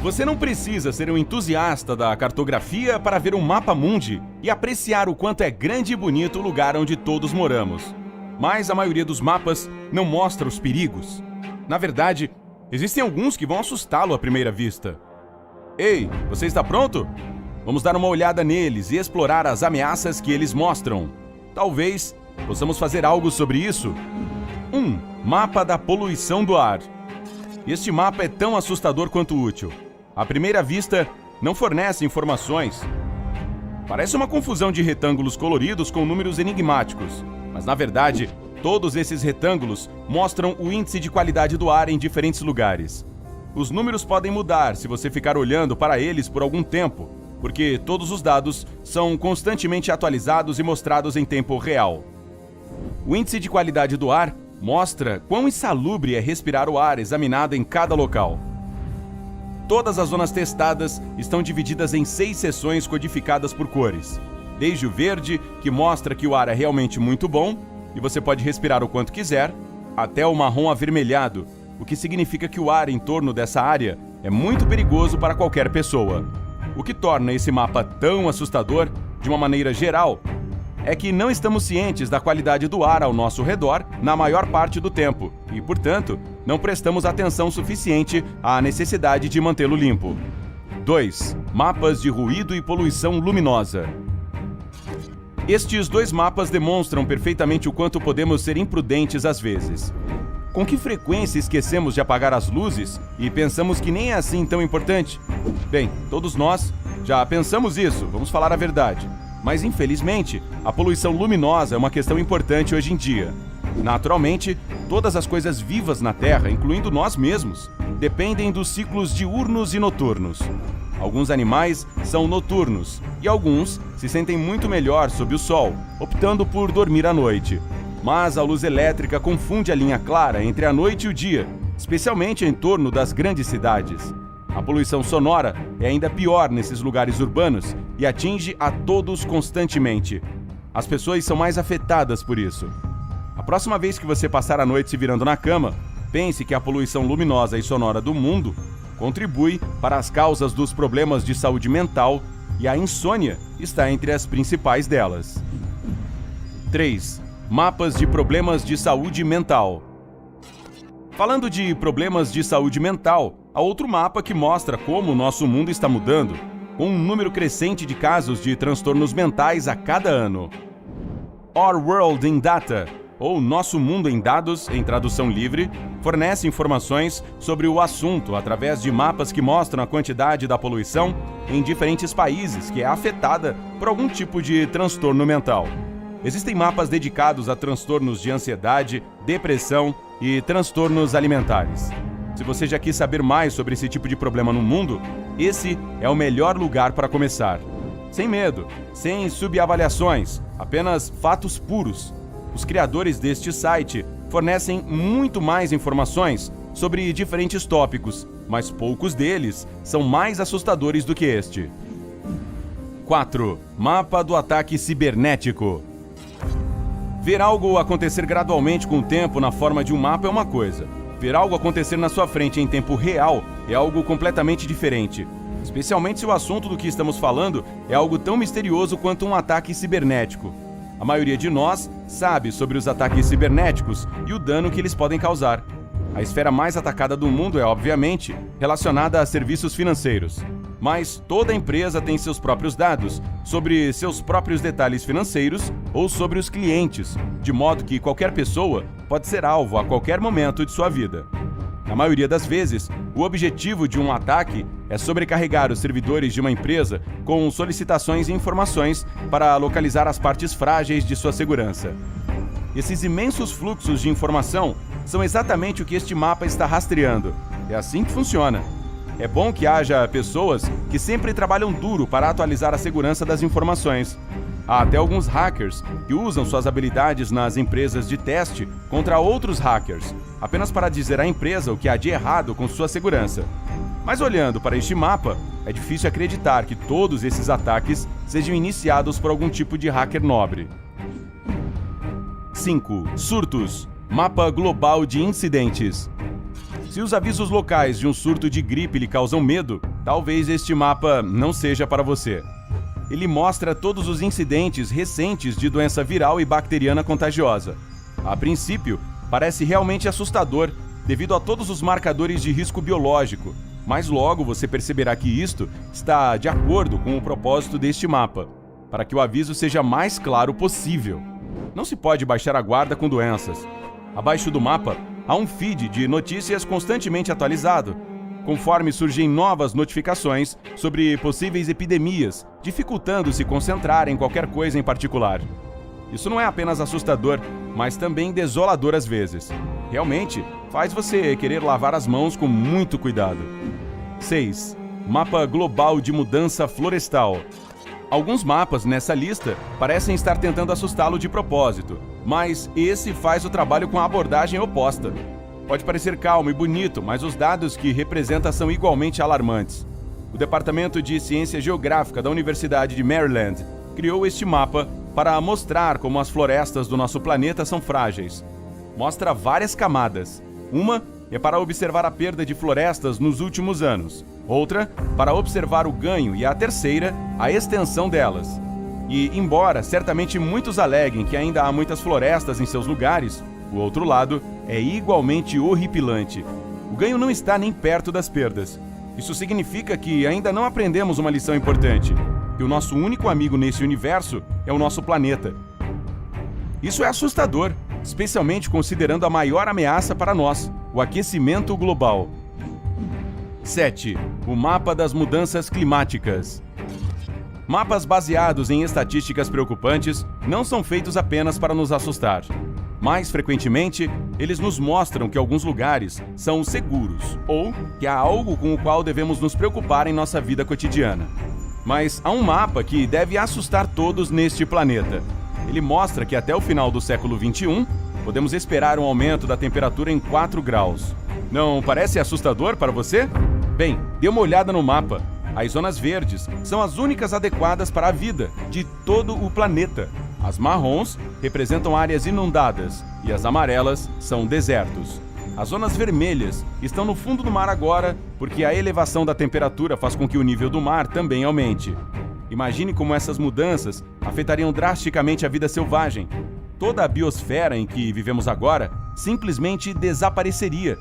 Você não precisa ser um entusiasta da cartografia para ver um mapa mundi e apreciar o quanto é grande e bonito o lugar onde todos moramos. Mas a maioria dos mapas não mostra os perigos. Na verdade, existem alguns que vão assustá-lo à primeira vista. Ei, você está pronto? Vamos dar uma olhada neles e explorar as ameaças que eles mostram. Talvez possamos fazer algo sobre isso. 1. Mapa da poluição do ar. Este mapa é tão assustador quanto útil. À primeira vista, não fornece informações. Parece uma confusão de retângulos coloridos com números enigmáticos, mas na verdade, todos esses retângulos mostram o índice de qualidade do ar em diferentes lugares. Os números podem mudar se você ficar olhando para eles por algum tempo, porque todos os dados são constantemente atualizados e mostrados em tempo real. O índice de qualidade do ar mostra quão insalubre é respirar o ar examinado em cada local. Todas as zonas testadas estão divididas em 6 seções codificadas por cores. Desde o verde, que mostra que o ar é realmente muito bom, e você pode respirar o quanto quiser, até o marrom avermelhado, o que significa que o ar em torno dessa área é muito perigoso para qualquer pessoa. O que torna esse mapa tão assustador, de uma maneira geral, é que não estamos cientes da qualidade do ar ao nosso redor na maior parte do tempo e, portanto, não prestamos atenção suficiente à necessidade de mantê-lo limpo. 2. Mapas de ruído e poluição luminosa. Estes 2 mapas demonstram perfeitamente o quanto podemos ser imprudentes às vezes. Com que frequência esquecemos de apagar as luzes e pensamos que nem é assim tão importante? Bem, todos nós já pensamos isso, vamos falar a verdade. Mas, infelizmente, a poluição luminosa é uma questão importante hoje em dia. Naturalmente, todas as coisas vivas na Terra, incluindo nós mesmos, dependem dos ciclos diurnos e noturnos. Alguns animais são noturnos e alguns se sentem muito melhor sob o sol, optando por dormir à noite. Mas a luz elétrica confunde a linha clara entre a noite e o dia, especialmente em torno das grandes cidades. A poluição sonora é ainda pior nesses lugares urbanos e atinge a todos constantemente. As pessoas são mais afetadas por isso. A próxima vez que você passar a noite se virando na cama, pense que a poluição luminosa e sonora do mundo contribui para as causas dos problemas de saúde mental e a insônia está entre as principais delas. 3. Mapas de problemas de saúde mental. Falando de problemas de saúde mental, há outro mapa que mostra como o nosso mundo está mudando, com um número crescente de casos de transtornos mentais a cada ano. Our World in Data, ou Nosso Mundo em Dados, em tradução livre, fornece informações sobre o assunto através de mapas que mostram a quantidade da poluição em diferentes países que é afetada por algum tipo de transtorno mental. Existem mapas dedicados a transtornos de ansiedade, depressão e transtornos alimentares. Se você já quis saber mais sobre esse tipo de problema no mundo, esse é o melhor lugar para começar. Sem medo, sem subavaliações, apenas fatos puros. Os criadores deste site fornecem muito mais informações sobre diferentes tópicos, mas poucos deles são mais assustadores do que este. 4. Mapa do ataque cibernético. Ver algo acontecer gradualmente com o tempo na forma de um mapa é uma coisa. Ver algo acontecer na sua frente em tempo real é algo completamente diferente. Especialmente se o assunto do que estamos falando é algo tão misterioso quanto um ataque cibernético. A maioria de nós sabe sobre os ataques cibernéticos e o dano que eles podem causar. A esfera mais atacada do mundo é, obviamente, relacionada a serviços financeiros. Mas toda empresa tem seus próprios dados sobre seus próprios detalhes financeiros ou sobre os clientes, de modo que qualquer pessoa pode ser alvo a qualquer momento de sua vida. Na maioria das vezes, o objetivo de um ataque é sobrecarregar os servidores de uma empresa com solicitações e informações para localizar as partes frágeis de sua segurança. Esses imensos fluxos de informação são exatamente o que este mapa está rastreando. É assim que funciona. É bom que haja pessoas que sempre trabalham duro para atualizar a segurança das informações. Há até alguns hackers que usam suas habilidades nas empresas de teste contra outros hackers, apenas para dizer à empresa o que há de errado com sua segurança. Mas olhando para este mapa, é difícil acreditar que todos esses ataques sejam iniciados por algum tipo de hacker nobre. 5. Surtos. Mapa global de incidentes. Se os avisos locais de um surto de gripe lhe causam medo, talvez este mapa não seja para você. Ele mostra todos os incidentes recentes de doença viral e bacteriana contagiosa. A princípio, parece realmente assustador devido a todos os marcadores de risco biológico, mas logo você perceberá que isto está de acordo com o propósito deste mapa, para que o aviso seja mais claro possível. Não se pode baixar a guarda com doenças. Abaixo do mapa, há um feed de notícias constantemente atualizado, conforme surgem novas notificações sobre possíveis epidemias, dificultando se concentrar em qualquer coisa em particular. Isso não é apenas assustador, mas também desolador às vezes. Realmente, faz você querer lavar as mãos com muito cuidado. 6. Mapa Global de Mudança Florestal. Alguns mapas nessa lista parecem estar tentando assustá-lo de propósito, mas esse faz o trabalho com a abordagem oposta. Pode parecer calmo e bonito, mas os dados que representa são igualmente alarmantes. O Departamento de Ciência Geográfica da Universidade de Maryland criou este mapa para mostrar como as florestas do nosso planeta são frágeis. Mostra várias camadas. Uma é para observar a perda de florestas nos últimos anos. Outra, para observar o ganho, e a terceira, a extensão delas. E, embora certamente muitos aleguem que ainda há muitas florestas em seus lugares, o outro lado é igualmente horripilante. O ganho não está nem perto das perdas. Isso significa que ainda não aprendemos uma lição importante, que o nosso único amigo nesse universo é o nosso planeta. Isso é assustador, especialmente considerando a maior ameaça para nós, o aquecimento global. 7. O mapa das mudanças climáticas. Mapas baseados em estatísticas preocupantes não são feitos apenas para nos assustar. Mais frequentemente, eles nos mostram que alguns lugares são seguros ou que há algo com o qual devemos nos preocupar em nossa vida cotidiana. Mas há um mapa que deve assustar todos neste planeta. Ele mostra que até o final do século XXI, podemos esperar um aumento da temperatura em 4 graus. Não parece assustador para você? Bem, dê uma olhada no mapa. As zonas verdes são as únicas adequadas para a vida de todo o planeta. As marrons representam áreas inundadas e as amarelas são desertos. As zonas vermelhas estão no fundo do mar agora porque a elevação da temperatura faz com que o nível do mar também aumente. Imagine como essas mudanças afetariam drasticamente a vida selvagem. Toda a biosfera em que vivemos agora simplesmente desapareceria.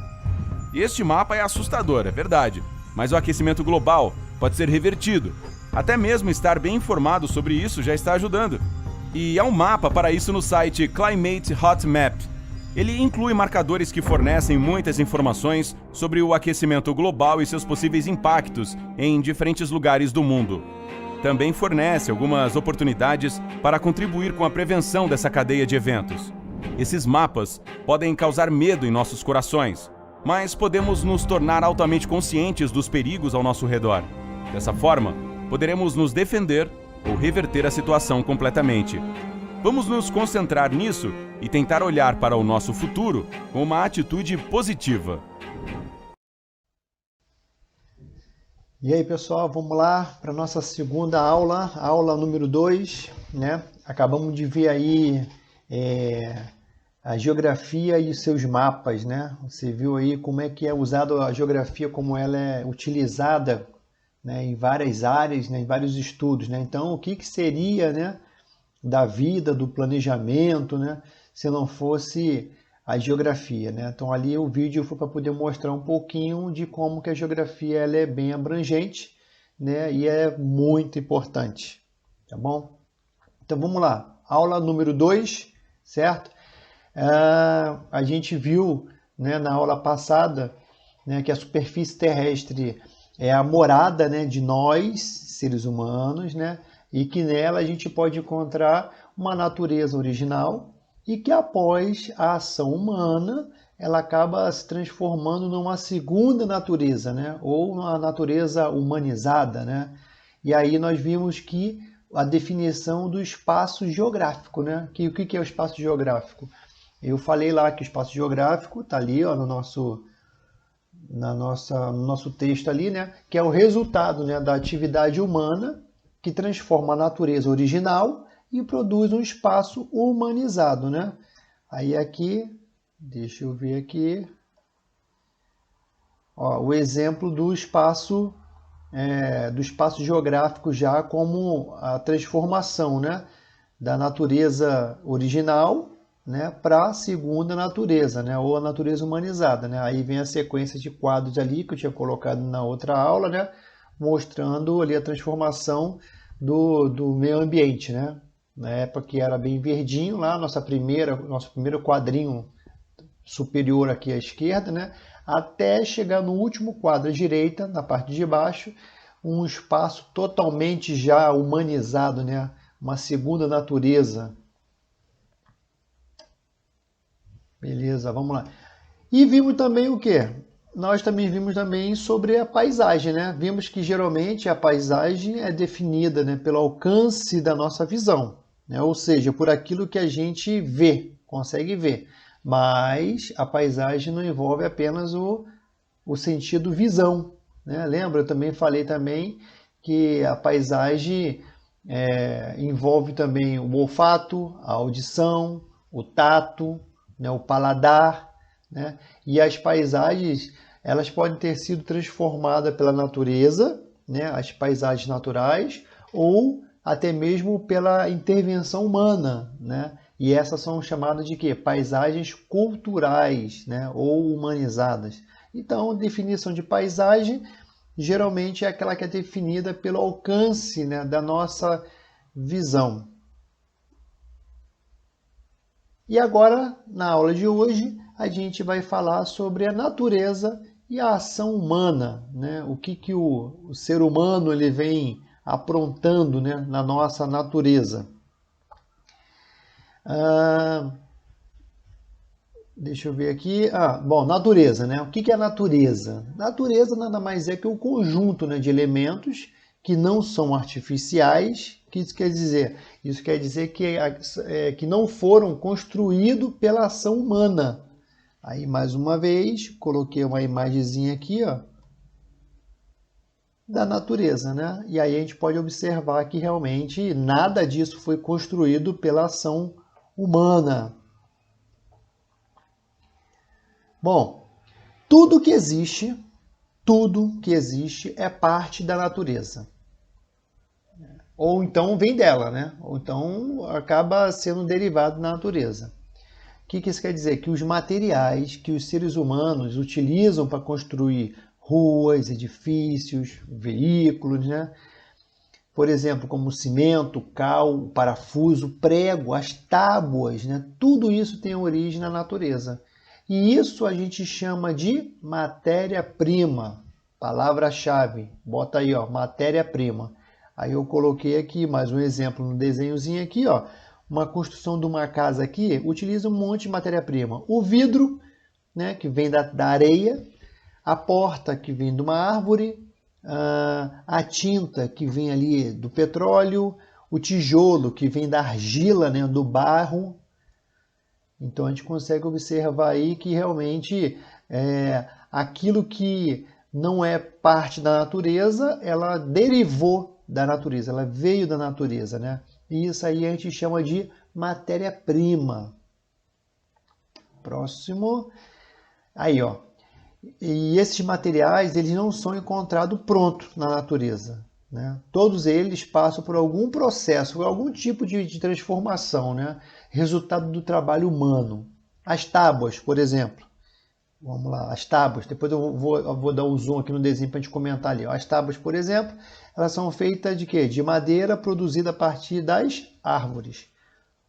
Este mapa é assustador, é verdade, mas o aquecimento global pode ser revertido. Até mesmo estar bem informado sobre isso já está ajudando. E há um mapa para isso no site Climate Hot Map. Ele inclui marcadores que fornecem muitas informações sobre o aquecimento global e seus possíveis impactos em diferentes lugares do mundo. Também fornece algumas oportunidades para contribuir com a prevenção dessa cadeia de eventos. Esses mapas podem causar medo em nossos corações, mas podemos nos tornar altamente conscientes dos perigos ao nosso redor. Dessa forma, poderemos nos defender ou reverter a situação completamente. Vamos nos concentrar nisso e tentar olhar para o nosso futuro com uma atitude positiva. E aí, pessoal, vamos lá para a nossa segunda aula, aula número 2, né? Acabamos de ver aí a geografia e os seus mapas, né? Você viu aí como é que é usada a geografia, como ela é utilizada, né, em várias áreas, né, em vários estudos, né? Então, o que seria, né, da vida, do planejamento, né, se não fosse a geografia, né? Então, ali o vídeo foi para poder mostrar um pouquinho de como que a geografia ela é bem abrangente, né, e é muito importante, tá bom? Então, vamos lá. Aula número 2, certo? A gente viu, né, na aula passada, né, que a superfície terrestre é a morada, né, de nós, seres humanos, né, e que nela a gente pode encontrar uma natureza original e que após a ação humana ela acaba se transformando numa segunda natureza, né, ou uma natureza humanizada, né. E aí nós vimos que a definição do espaço geográfico, né, que o que é o espaço geográfico? Eu falei lá que o espaço geográfico está ali, ó, no nosso texto ali, né, que é o resultado, né, da atividade humana que transforma a natureza original e produz um espaço humanizado, né? Aí aqui, deixa eu ver aqui, ó, o exemplo do espaço do espaço geográfico já como a transformação, né, da natureza original, né, para a segunda natureza, né, ou a natureza humanizada, né? Aí vem a sequência de quadros ali que eu tinha colocado na outra aula, né, mostrando ali a transformação do meio ambiente, né? Na época que era bem verdinho lá, nosso primeiro quadrinho superior aqui à esquerda, né, até chegar no último quadro à direita, na parte de baixo, um espaço totalmente já humanizado, né, uma segunda natureza. Beleza, vamos lá. E vimos também o quê? Nós também vimos também sobre a paisagem, né? Vimos que geralmente a paisagem é definida, né, pelo alcance da nossa visão, né? Ou seja, por aquilo que a gente vê, consegue ver. Mas a paisagem não envolve apenas o sentido visão, né? Lembra? Eu também falei também que a paisagem envolve também o olfato, a audição, o tato, né, o paladar, né? E as paisagens, elas podem ter sido transformadas pela natureza, né, as paisagens naturais, ou até mesmo pela intervenção humana, né? E essas são chamadas de quê? Paisagens culturais, né, ou humanizadas. Então, definição de paisagem geralmente é aquela que é definida pelo alcance, né, da nossa visão. E agora, na aula de hoje, a gente vai falar sobre a natureza e a ação humana, né? O que o ser humano ele vem aprontando, né, na nossa natureza. Deixa eu ver aqui. Bom, natureza, né? O que é a natureza? Natureza nada mais é que o conjunto, né, de elementos que não são artificiais. O que isso quer dizer? Isso quer dizer que não foram construídos pela ação humana. Aí, mais uma vez, coloquei uma imagenzinha aqui, ó, da natureza, né? E aí a gente pode observar que realmente nada disso foi construído pela ação humana. Bom, tudo que existe é parte da natureza. Ou então vem dela, né? Ou então acaba sendo derivado da natureza. O que isso quer dizer? Que os materiais que os seres humanos utilizam para construir ruas, edifícios, veículos, né? Por exemplo, como o cimento, o cal, o parafuso, o prego, as tábuas, né? Tudo isso tem origem na natureza. E isso a gente chama de matéria-prima. Palavra-chave. Bota aí, ó, matéria-prima. Aí eu coloquei aqui mais um exemplo no desenhozinho aqui, ó. Uma construção de uma casa aqui utiliza um monte de matéria-prima. O vidro, né, que vem da areia, a porta que vem de uma árvore, a tinta que vem ali do petróleo, o tijolo que vem da argila, né, do barro. Então a gente consegue observar aí que realmente aquilo que não é parte da natureza, ela derivou da natureza, ela veio da natureza, né? E isso aí a gente chama de matéria-prima. Próximo. Aí, ó. E esses materiais, eles não são encontrados prontos na natureza, né? Todos eles passam por algum processo, por algum tipo de transformação, né? Resultado do trabalho humano. As tábuas, por exemplo. Vamos lá, as tábuas. Depois eu vou dar um zoom aqui no desenho para a gente comentar ali. As tábuas, por exemplo, elas são feitas de quê? De madeira produzida a partir das árvores.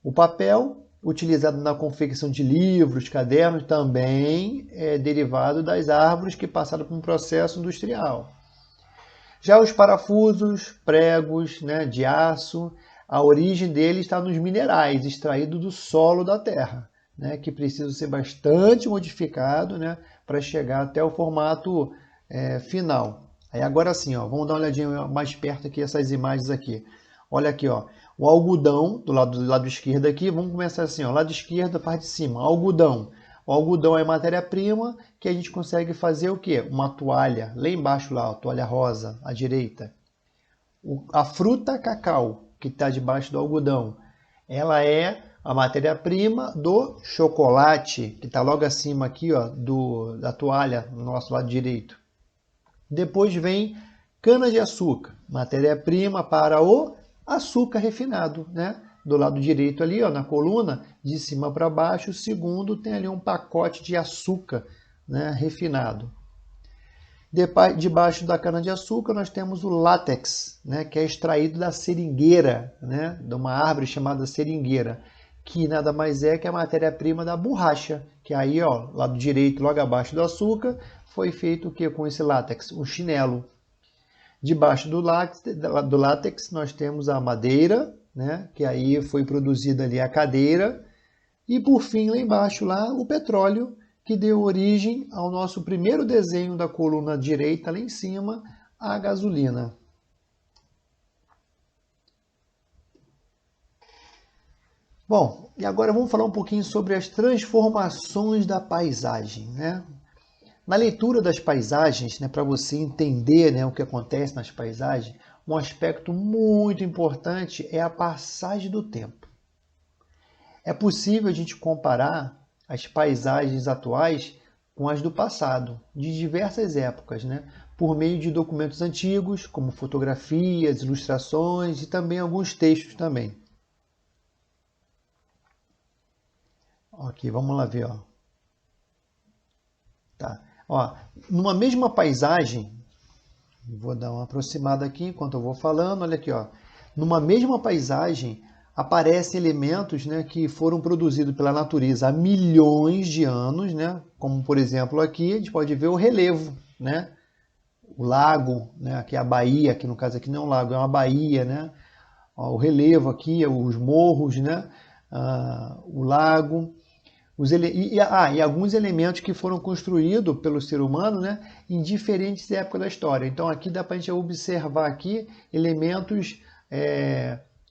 O papel, utilizado na confecção de livros, cadernos, também é derivado das árvores que passaram por um processo industrial. Já os parafusos, pregos, né, de aço, a origem deles está nos minerais extraídos do solo da terra, né, que precisam ser bastante modificados, né, para chegar até o formato final. Aí agora sim, ó, vamos dar uma olhadinha mais perto aqui essas imagens aqui. Olha aqui, ó, o algodão do lado esquerdo aqui, vamos começar assim, ó, lado esquerdo, parte de cima, algodão. O algodão é matéria-prima que a gente consegue fazer o quê? Uma toalha, lá embaixo lá, a toalha rosa, à direita. A fruta cacau, que está debaixo do algodão, ela é a matéria-prima do chocolate, que está logo acima aqui, ó, da toalha, no nosso lado direito. Depois vem Cana-de-açúcar, matéria-prima para o açúcar refinado, né? Do lado direito ali, ó, na coluna, de cima para baixo, o segundo tem ali um pacote de açúcar, né, refinado. Debaixo da cana-de-açúcar nós temos o látex, né, que é extraído da seringueira, né, de uma árvore chamada seringueira, que nada mais é que a matéria-prima da borracha, que aí, ó, lado direito, logo abaixo do açúcar, foi feito o que com esse látex? Um chinelo. Debaixo do látex nós temos a madeira, né, que aí foi produzida ali a cadeira, e por fim lá embaixo lá o petróleo, que deu origem ao nosso primeiro desenho da coluna direita lá em cima, a gasolina. Bom, e agora vamos falar um pouquinho sobre as transformações da paisagem, né? Na leitura das paisagens, né, para você entender, né, o que acontece nas paisagens, um aspecto muito importante é a passagem do tempo. É possível a gente comparar as paisagens atuais com as do passado, de diversas épocas, né, por meio de documentos antigos, como fotografias, ilustrações e também alguns textos também. Ok, vamos lá ver, ó. Tá. Ó, numa mesma paisagem, vou dar uma aproximada aqui enquanto eu vou falando, olha aqui, ó. Numa mesma paisagem aparecem elementos, né, que foram produzidos pela natureza há milhões de anos, né, como por exemplo aqui a gente pode ver o relevo, né, o lago, né, aqui é a baía, que no caso aqui não é um lago, é uma baía, né, ó, o relevo aqui, os morros, né, o lago. E alguns elementos que foram construídos pelo ser humano, né, em diferentes épocas da história. Então aqui dá para a gente observar aqui elementos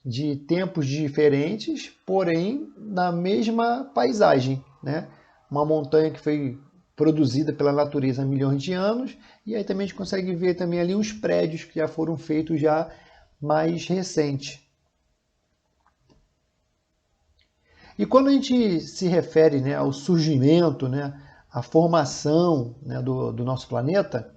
de tempos diferentes, porém na mesma paisagem, né? Uma montanha que foi produzida pela natureza há milhões de anos, e aí também a gente consegue ver também ali os prédios que já foram feitos já mais recentes. E quando a gente se refere, né, ao surgimento, né, à formação, né, do nosso planeta,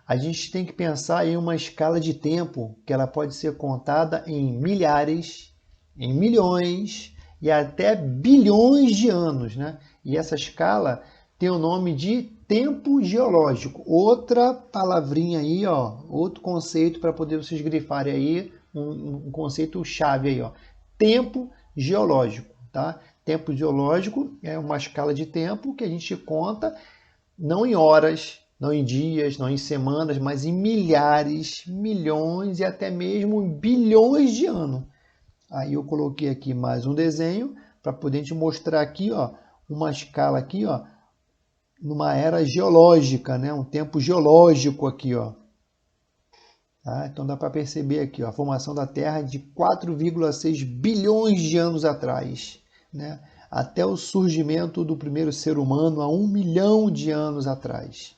a gente tem que pensar em uma escala de tempo que ela pode ser contada em milhares, em milhões e até bilhões de anos, né? E essa escala tem o nome de tempo geológico. Outra palavrinha aí, ó, outro conceito para poder vocês grifarem aí, um conceito chave aí, ó. Tempo geológico. Tá? Tempo geológico é uma escala de tempo que a gente conta não em horas, não em dias, não em semanas, mas em milhares, milhões e até mesmo em bilhões de anos. Aí eu coloquei aqui mais um desenho para poder te mostrar aqui, ó, uma escala aqui, ó, numa era geológica, né? Um tempo geológico aqui, ó. Tá? Então dá para perceber aqui, ó, a formação da Terra de 4,6 bilhões de anos atrás, né? Até o surgimento do primeiro ser humano há 1 milhão de anos atrás.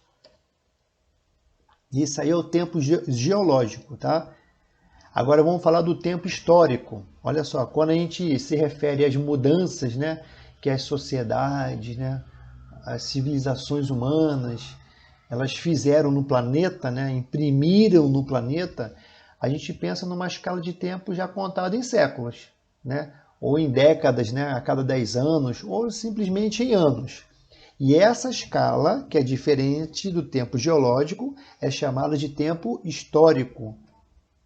Isso aí é o tempo geológico, tá? Agora vamos falar do tempo histórico. Olha só, quando a gente se refere às mudanças, né, que as sociedades, né, as civilizações humanas, elas fizeram no planeta, né, imprimiram no planeta, a gente pensa numa escala de tempo já contada em séculos, né, ou em décadas, né, a cada 10 anos, ou simplesmente em anos. E essa escala, que é diferente do tempo geológico, é chamada de tempo histórico.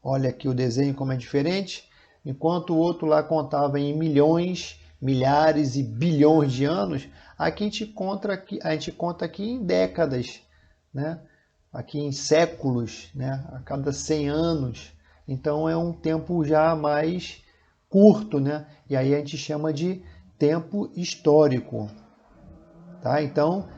Olha aqui o desenho como é diferente. Enquanto o outro lá contava em milhões, milhares e bilhões de anos, aqui a gente conta aqui em décadas, né? Aqui em séculos, né? A cada 100 anos. Então é um tempo já mais curto, né? E aí a gente chama de tempo histórico. Tá? Então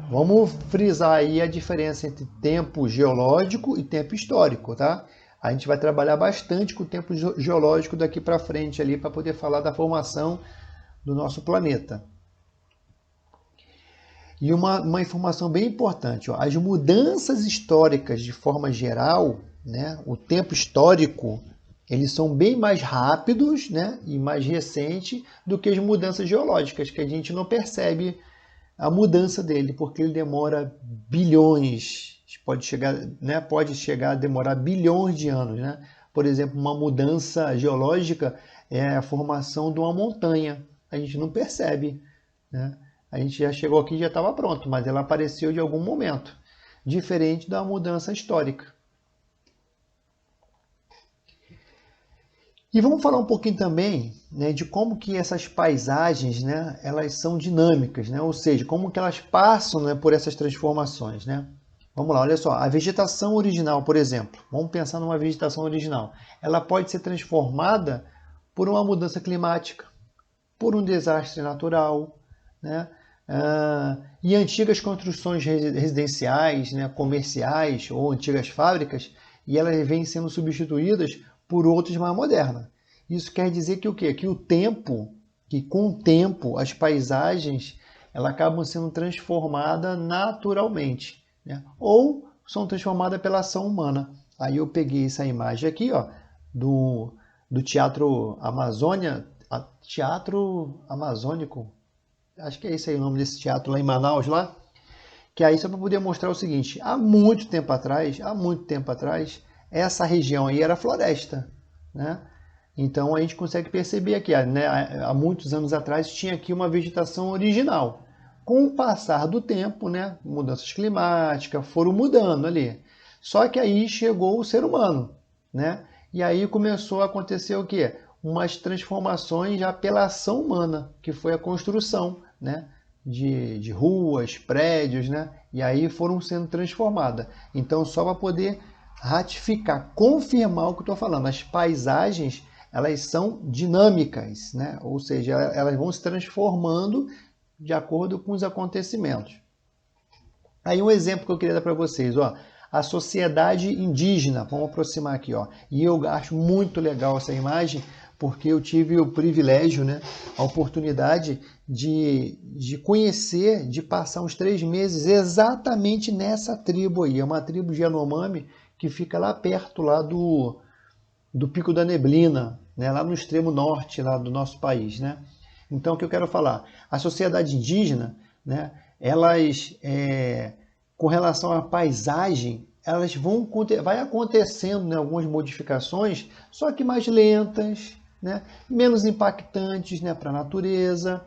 vamos frisar aí a diferença entre tempo geológico e tempo histórico, tá? A gente vai trabalhar bastante com o tempo geológico daqui para frente ali para poder falar da formação do nosso planeta. E uma informação bem importante, ó, as mudanças históricas de forma geral, né, o tempo histórico, eles são bem mais rápidos, né, e mais recentes do que as mudanças geológicas, que a gente não percebe a mudança dele, porque ele demora bilhões, pode chegar, né, pode chegar a demorar bilhões de anos, né? Por exemplo, uma mudança geológica é a formação de uma montanha. A gente não percebe, né? A gente já chegou aqui e já estava pronto, mas ela apareceu de algum momento, diferente da mudança histórica. E vamos falar um pouquinho também, né, de como que essas paisagens, né, elas são dinâmicas, né? Ou seja, como que elas passam, né, por essas transformações, né? Vamos lá, olha só, a vegetação original, por exemplo, vamos pensar numa vegetação original, ela pode ser transformada por uma mudança climática, por um desastre natural, né? E antigas construções residenciais, né, comerciais ou antigas fábricas, e elas vêm sendo substituídas por outras mais modernas. Isso quer dizer que o quê? Que o tempo, que com o tempo as paisagens elas acabam sendo transformadas naturalmente, né? Ou são transformadas pela ação humana. Aí eu peguei essa imagem aqui, ó, do Teatro Amazônia, Teatro Amazônico, acho que é esse aí o nome desse teatro lá em Manaus, lá, que aí só para poder mostrar o seguinte, há muito tempo atrás, essa região aí era floresta, né? Então a gente consegue perceber aqui, né, há muitos anos atrás tinha aqui uma vegetação original. Com o passar do tempo, né, mudanças climáticas foram mudando ali. Só que aí chegou o ser humano, né? E aí começou a acontecer o quê? Umas transformações já pela ação humana, que foi a construção, né, de ruas, prédios, né? E aí foram sendo transformadas. Então, só para poder ratificar, confirmar o que eu estou falando, as paisagens elas são dinâmicas, né? Ou seja, elas vão se transformando de acordo com os acontecimentos. Aí um exemplo que eu queria dar para vocês, ó, a sociedade indígena, vamos aproximar aqui, ó, e eu acho muito legal essa imagem, porque eu tive o privilégio, né, a oportunidade de conhecer, de passar uns 3 meses exatamente nessa tribo aí, é uma tribo de Yanomami que fica lá perto lá do Pico da Neblina, né, lá no extremo norte lá do nosso país, né? Então, o que eu quero falar? A sociedade indígena, né, elas, com relação à paisagem, elas vai acontecendo, né, algumas modificações, só que mais lentas, né, menos impactantes, né, para a natureza.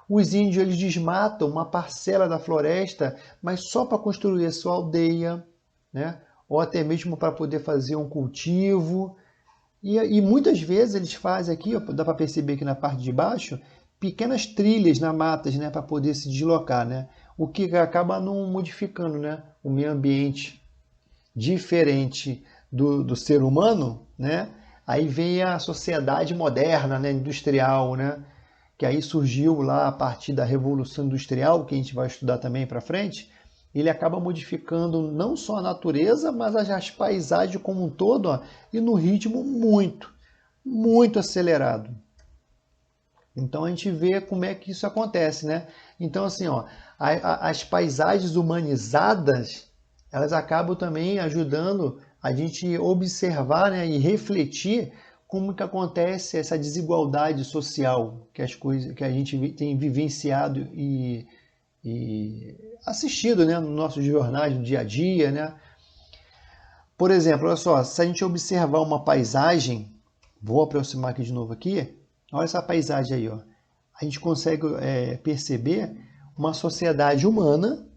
Os índios eles desmatam uma parcela da floresta, mas só para construir a sua aldeia, né, ou até mesmo para poder fazer um cultivo. E muitas vezes eles fazem aqui, ó, dá para perceber aqui na parte de baixo, pequenas trilhas na matas, né, para poder se deslocar, né? O que acaba não modificando, né, o meio ambiente diferente do ser humano, né? Aí vem a sociedade moderna, né, industrial, né? Que aí surgiu lá a partir da Revolução Industrial, que a gente vai estudar também para frente. Ele acaba modificando não só a natureza, mas as paisagens como um todo, ó, e no ritmo muito acelerado. Então a gente vê como é que isso acontece, né? Então assim, ó, as paisagens humanizadas, elas acabam também ajudando a gente observar, né, e refletir como que acontece essa desigualdade social que as coisas que a gente tem vivenciado e assistido, né, nos nossos jornais do dia a dia, né? Por exemplo, olha só, se a gente observar uma paisagem, vou aproximar aqui de novo aqui, olha essa paisagem aí, ó. A gente consegue perceber uma sociedade humana,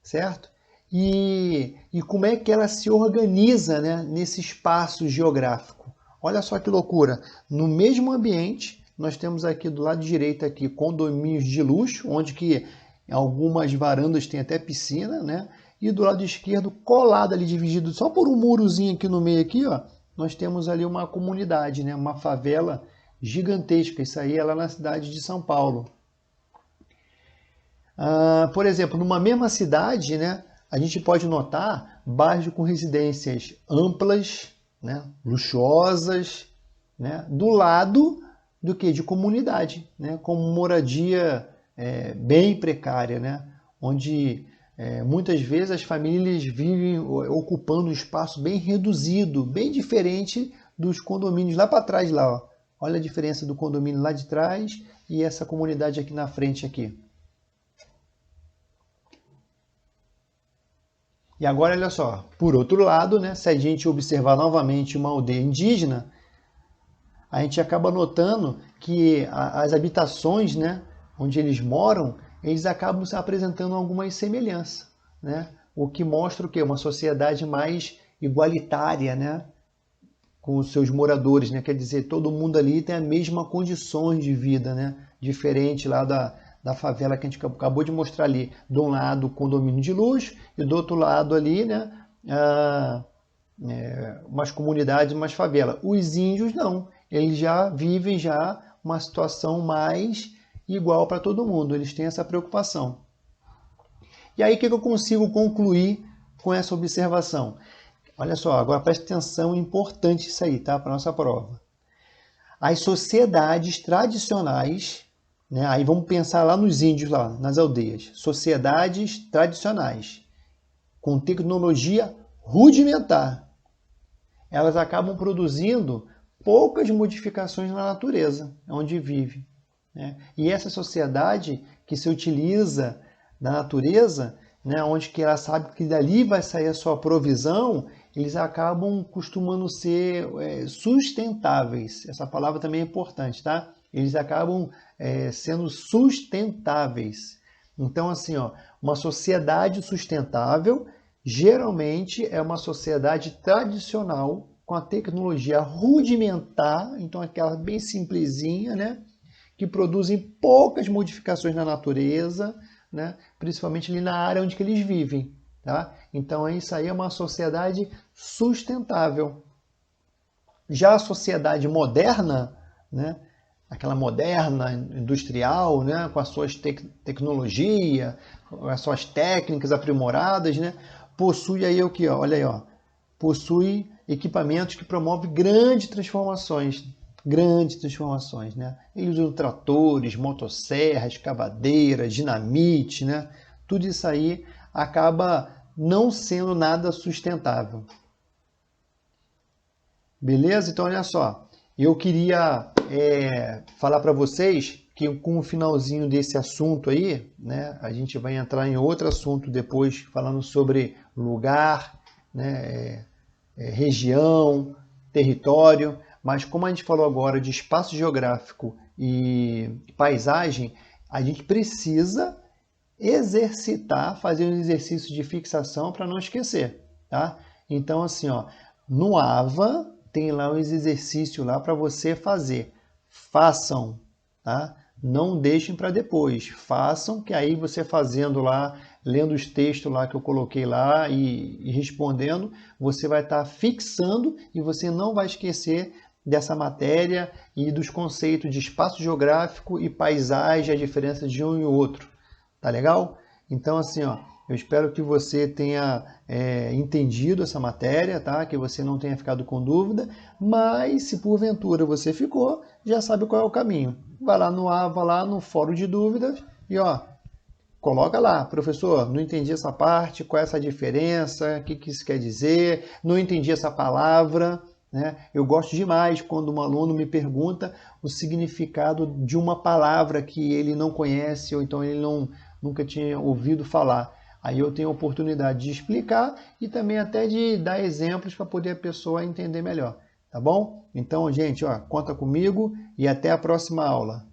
certo? E como é que ela se organiza, né, nesse espaço geográfico. Olha só que loucura, no mesmo ambiente, nós temos aqui do lado direito aqui condomínios de luxo, onde que algumas varandas têm até piscina, né? E do lado esquerdo, colado ali, dividido só por um murozinho aqui no meio aqui, ó, nós temos ali uma comunidade, né? Uma favela gigantesca. Isso aí é lá na cidade de São Paulo. Por exemplo, numa mesma cidade, né, a gente pode notar bairros com residências amplas, né, luxuosas, né, do lado do que? De comunidade, né, com moradia bem precária, né, onde muitas vezes as famílias vivem ocupando um espaço bem reduzido, bem diferente dos condomínios lá para trás, lá, ó. Olha a diferença do condomínio lá de trás e essa comunidade aqui na frente aqui. E agora, olha só, por outro lado, né, se a gente observar novamente uma aldeia indígena, a gente acaba notando que as habitações, né, onde eles moram, eles acabam se apresentando algumas semelhanças, né? O que mostra o quê? Uma sociedade mais igualitária, né, com os seus moradores, né? Quer dizer, todo mundo ali tem a mesma condições de vida, né? Diferente lá da favela que a gente acabou de mostrar ali. De um lado, condomínio de luxo, e do outro lado ali, né, umas comunidades, umas favelas. Os índios não, eles já vivem já uma situação mais igual para todo mundo, eles têm essa preocupação. E aí o que eu consigo concluir com essa observação? Olha só, agora preste atenção, importante isso aí, tá? Para a nossa prova. As sociedades tradicionais, né? Aí vamos pensar lá nos índios, lá nas aldeias. Sociedades tradicionais, com tecnologia rudimentar. Elas acabam produzindo poucas modificações na natureza, onde vive, né? E essa sociedade que se utiliza da natureza, né, onde que ela sabe que dali vai sair a sua provisão, eles acabam costumando ser sustentáveis. Essa palavra também é importante, tá? Eles acabam sendo sustentáveis. Então, assim, ó, uma sociedade sustentável geralmente é uma sociedade tradicional com a tecnologia rudimentar, então aquela bem simplesinha, né, que produzem poucas modificações na natureza, né, principalmente ali na área onde que eles vivem. Tá? Então isso aí é uma sociedade sustentável. Já a sociedade moderna, né, aquela moderna, industrial, né, com as suas tecnologias, com as suas técnicas aprimoradas, né, possui aí o que? Olha aí, ó, possui equipamentos que promovem grandes transformações. Né? Eles usam tratores, motosserras, escavadeiras, dinamite, né? Tudo isso aí acaba não sendo nada sustentável. Beleza? Então, olha só. Eu queria falar para vocês que com o finalzinho desse assunto aí, né, a gente vai entrar em outro assunto depois, falando sobre lugar, né, região, território. Mas como a gente falou agora de espaço geográfico e paisagem, a gente precisa exercitar, fazer um exercício de fixação para não esquecer, tá? Então, assim, ó, no AVA tem lá um exercício lá para você fazer. Façam, tá? Não deixem para depois. Façam, que aí você fazendo lá, lendo os textos lá que eu coloquei lá e respondendo, você vai estar fixando e você não vai esquecer dessa matéria e dos conceitos de espaço geográfico e paisagem, a diferença de um e outro. Tá legal? Então, assim, ó, eu espero que você tenha entendido essa matéria, tá? Que você não tenha ficado com dúvida, mas se porventura você ficou, já sabe qual é o caminho. Vai lá no AVA, lá no fórum de dúvidas e, ó, coloca lá, professor, não entendi essa parte, qual é essa diferença, o que isso quer dizer, não entendi essa palavra, né? Eu gosto demais quando um aluno me pergunta o significado de uma palavra que ele não conhece ou então ele nunca tinha ouvido falar. Aí eu tenho a oportunidade de explicar e também até de dar exemplos para poder a pessoa entender melhor, tá bom? Então, gente, ó, conta comigo e até a próxima aula.